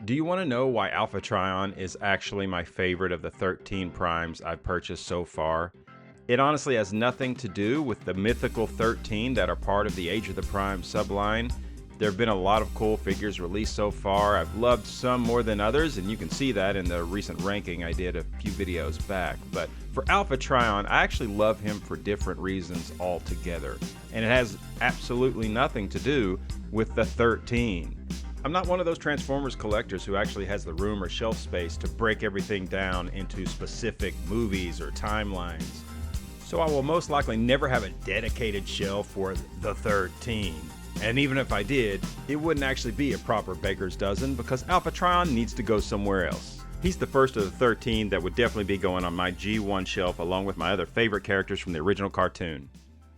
Do you want to know why Alpha Trion is actually my favorite of the 13 primes I've purchased so far? It honestly has nothing to do with the mythical 13 that are part of the Age of the Prime subline. There have been a lot of cool figures released so far. I've loved some more than others, and you can see that in the recent ranking I did a few videos back. But for Alpha Trion, I actually love him for different reasons altogether. And it has absolutely nothing to do with the 13. I'm not one of those Transformers collectors who actually has the room or shelf space to break everything down into specific movies or timelines. So I will most likely never have a dedicated shelf for the 13. And even if I did, it wouldn't actually be a proper baker's dozen because Alpha Trion needs to go somewhere else. He's the first of the 13 that would definitely be going on my G1 shelf along with my other favorite characters from the original cartoon.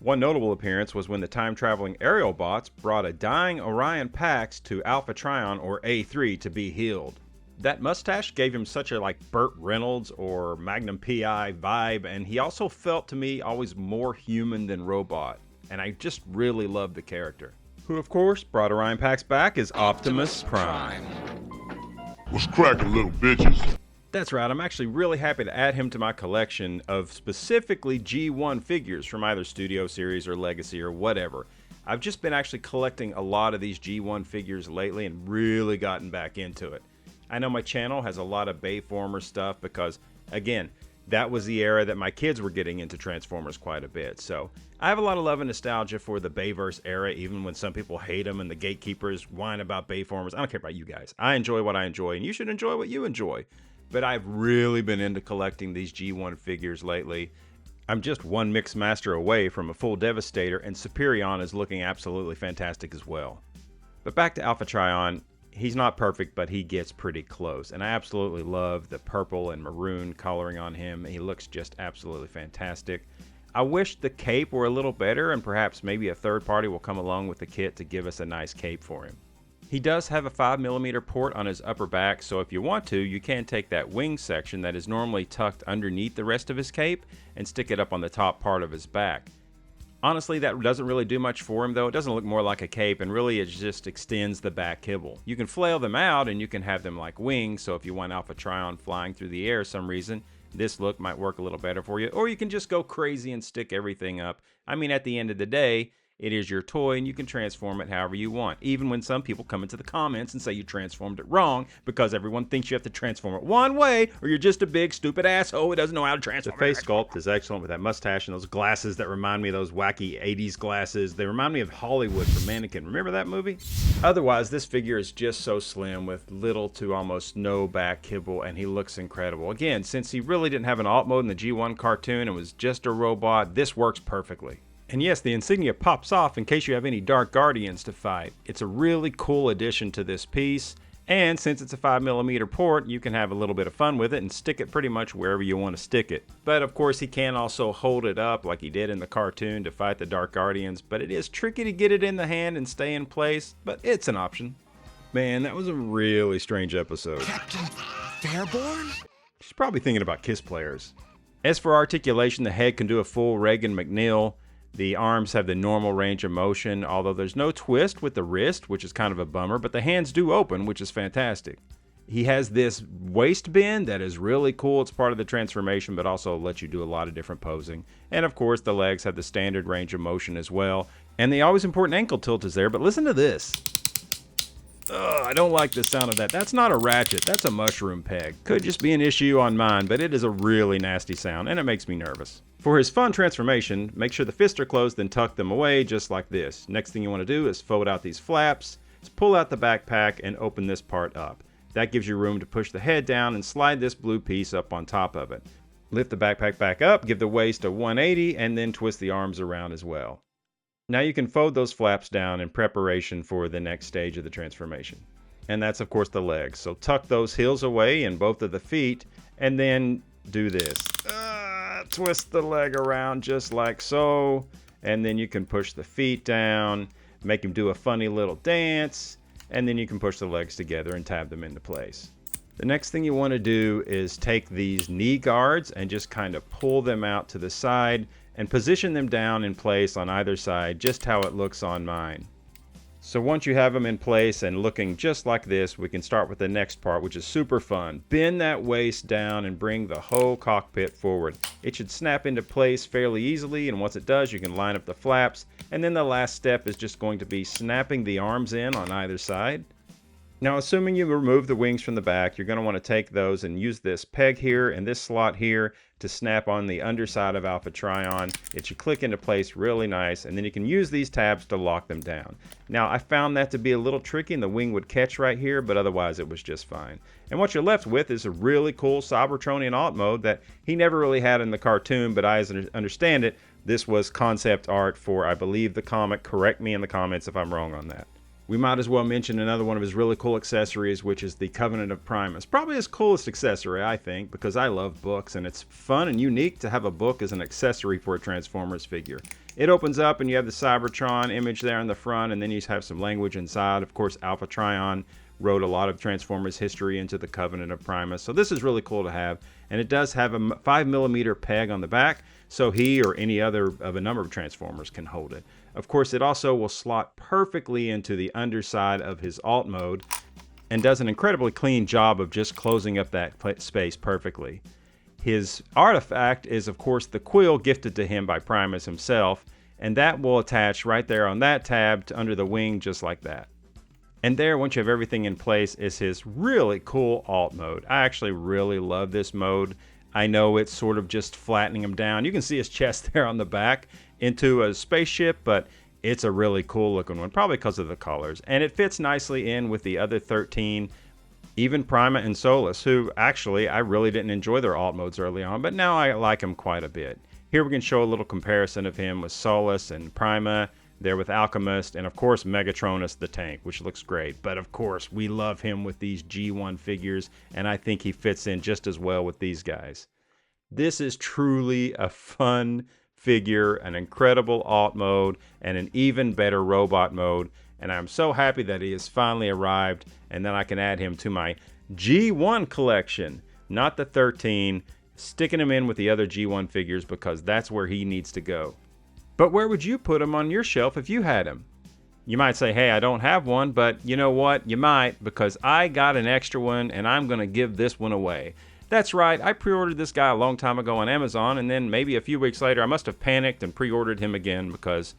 One notable appearance was when the time-traveling aerial bots brought a dying Orion Pax to Alpha Trion or A3 to be healed. That mustache gave him such a Burt Reynolds or Magnum PI vibe, and he also felt to me always more human than robot, and I just really loved the character. Who of course brought Orion Pax back is Optimus Prime. What's cracking, little bitches? That's right, I'm actually really happy to add him to my collection of specifically G1 figures from either Studio Series or Legacy or whatever. I've just been actually collecting a lot of these G1 figures lately and really gotten back into it. I know my channel has a lot of Bayformer stuff because, again, that was the era that my kids were getting into Transformers quite a bit. So I have a lot of love and nostalgia for the Bayverse era, even when some people hate them and the gatekeepers whine about Bayformers. I don't care about you guys. I enjoy what I enjoy, and you should enjoy what you enjoy. But I've really been into collecting these G1 figures lately. I'm just one Mix Master away from a full Devastator, and Superion is looking absolutely fantastic as well. But back to Alpha Trion. He's not perfect, but he gets pretty close. And I absolutely love the purple and maroon coloring on him. He looks just absolutely fantastic. I wish the cape were a little better, and perhaps maybe a third party will come along with the kit to give us a nice cape for him. He does have a 5mm port on his upper back, so if you want to, you can take that wing section that is normally tucked underneath the rest of his cape and stick it up on the top part of his back. Honestly, that doesn't really do much for him though. It doesn't look more like a cape, and really it just extends the back kibble. You can flail them out and you can have them like wings, so if you want Alpha Trion flying through the air some reason, this look might work a little better for you. Or you can just go crazy and stick everything up. I mean, at the end of the day, it is your toy and you can transform it however you want. Even when some people come into the comments and say you transformed it wrong because everyone thinks you have to transform it one way or you're just a big stupid asshole who doesn't know how to transform. The face sculpt is excellent with that mustache and those glasses that remind me of those wacky 80s glasses. They remind me of Hollywood from Mannequin. Remember that movie? Otherwise, this figure is just so slim with little to almost no back kibble, and he looks incredible. Again, since he really didn't have an alt mode in the G1 cartoon and was just a robot, this works perfectly. And yes, the insignia pops off in case you have any Dark Guardians to fight. It's a really cool addition to this piece, and since it's a 5mm port, you can have a little bit of fun with it and stick it pretty much wherever you want to stick it. But of course, he can also hold it up like he did in the cartoon to fight the Dark Guardians, but it is tricky to get it in the hand and stay in place, but it's an option. Man, that was a really strange episode. Captain Fairborn? She's probably thinking about Kiss players. As for articulation, the head can do a full Reagan McNeil. The arms have the normal range of motion, although there's no twist with the wrist, which is kind of a bummer, but the hands do open, which is fantastic. He has this waist bend that is really cool. It's part of the transformation, but also lets you do a lot of different posing. And of course, the legs have the standard range of motion as well. And the always important ankle tilt is there, but listen to this. Ugh, I don't like the sound of that. That's not a ratchet, that's a mushroom peg. Could just be an issue on mine, but it is a really nasty sound, and it makes me nervous. For his fun transformation, make sure the fists are closed, then tuck them away just like this. Next thing you want to do is fold out these flaps, pull out the backpack, and open this part up. That gives you room to push the head down and slide this blue piece up on top of it. Lift the backpack back up, give the waist a 180, and then twist the arms around as well. Now you can fold those flaps down in preparation for the next stage of the transformation. And that's of course the legs. So tuck those heels away in both of the feet and then do this. Twist the leg around just like so. And then you can push the feet down, make him do a funny little dance, and then you can push the legs together and tab them into place. The next thing you want to do is take these knee guards and just kind of pull them out to the side and position them down in place on either side, just how it looks on mine. So once you have them in place and looking just like this, we can start with the next part, which is super fun. Bend that waist down and bring the whole cockpit forward. It should snap into place fairly easily, and once it does, you can line up the flaps. And then the last step is just going to be snapping the arms in on either side. Now, assuming you remove the wings from the back, you're going to want to take those and use this peg here and this slot here to snap on the underside of Alpha Trion. It should click into place really nice, and then you can use these tabs to lock them down. Now, I found that to be a little tricky, and the wing would catch right here, but otherwise it was just fine. And what you're left with is a really cool Cybertronian alt mode that he never really had in the cartoon, but I understand it, this was concept art for, I believe, the comic. Correct me in the comments if I'm wrong on that. We might as well mention another one of his really cool accessories, which is the Covenant of Primus. Probably his coolest accessory, I think, because I love books, and it's fun and unique to have a book as an accessory for a Transformers figure. It opens up, and you have the Cybertron image there in the front, and then you have some language inside. Of course, Alpha Trion wrote a lot of Transformers history into the Covenant of Primus, so this is really cool to have. And it does have a 5mm peg on the back, so he or any other of a number of Transformers can hold it. Of course, it also will slot perfectly into the underside of his alt mode and does an incredibly clean job of just closing up that space perfectly. His artifact is, of course, the quill gifted to him by Primus himself, and that will attach right there on that tab to under the wing just like that. And there, once you have everything in place, is his really cool alt mode. I actually really love this mode. I know it's sort of just flattening him down. You can see his chest there on the back into a spaceship, but it's a really cool looking one, probably because of the colors. And it fits nicely in with the other 13, even Prima and Solus, who actually I really didn't enjoy their alt modes early on, but now I like them quite a bit. Here we can show a little comparison of him with Solus and Prima, there with Alchemist, and of course Megatronus the tank, which looks great. But of course, we love him with these G1 figures, and I think he fits in just as well with these guys. This is truly a fun figure, an incredible alt mode, and an even better robot mode. And I'm so happy that he has finally arrived, and then I can add him to my G1 collection, not the 13, sticking him in with the other G1 figures because that's where he needs to go. But where would you put him on your shelf if you had him? You might say, hey, I don't have one, but you know what? You might, because I got an extra one and I'm going to give this one away. That's right, I pre-ordered this guy a long time ago on Amazon, and then maybe a few weeks later I must have panicked and pre-ordered him again because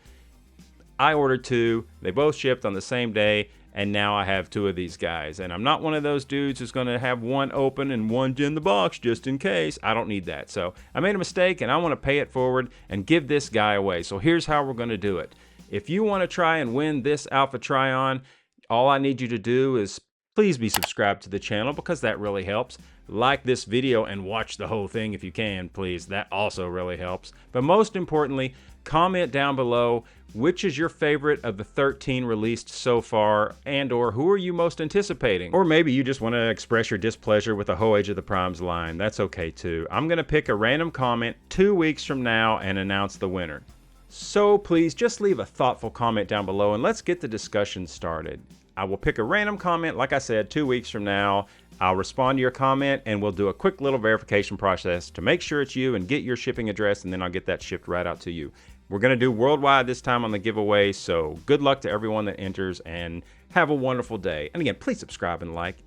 I ordered two, they both shipped on the same day, and now I have two of these guys. And I'm not one of those dudes who's going to have one open and one in the box just in case. I don't need that. So I made a mistake, and I want to pay it forward and give this guy away. So here's how we're going to do it. If you want to try and win this Alpha Trion, all I need you to do is please be subscribed to the channel because that really helps. Like this video and watch the whole thing if you can, please. That also really helps. But most importantly, comment down below which is your favorite of the 13 released so far, and or who are you most anticipating? Or maybe you just want to express your displeasure with the whole Age of the Primes line. That's okay too. I'm going to pick a random comment 2 weeks from now and announce the winner. So please just leave a thoughtful comment down below and let's get the discussion started. I will pick a random comment, like I said, 2 weeks from now. I'll respond to your comment and we'll do a quick little verification process to make sure it's you and get your shipping address, and then I'll get that shipped right out to you. We're going to do worldwide this time on the giveaway, so good luck to everyone that enters and have a wonderful day. And again, please subscribe and like.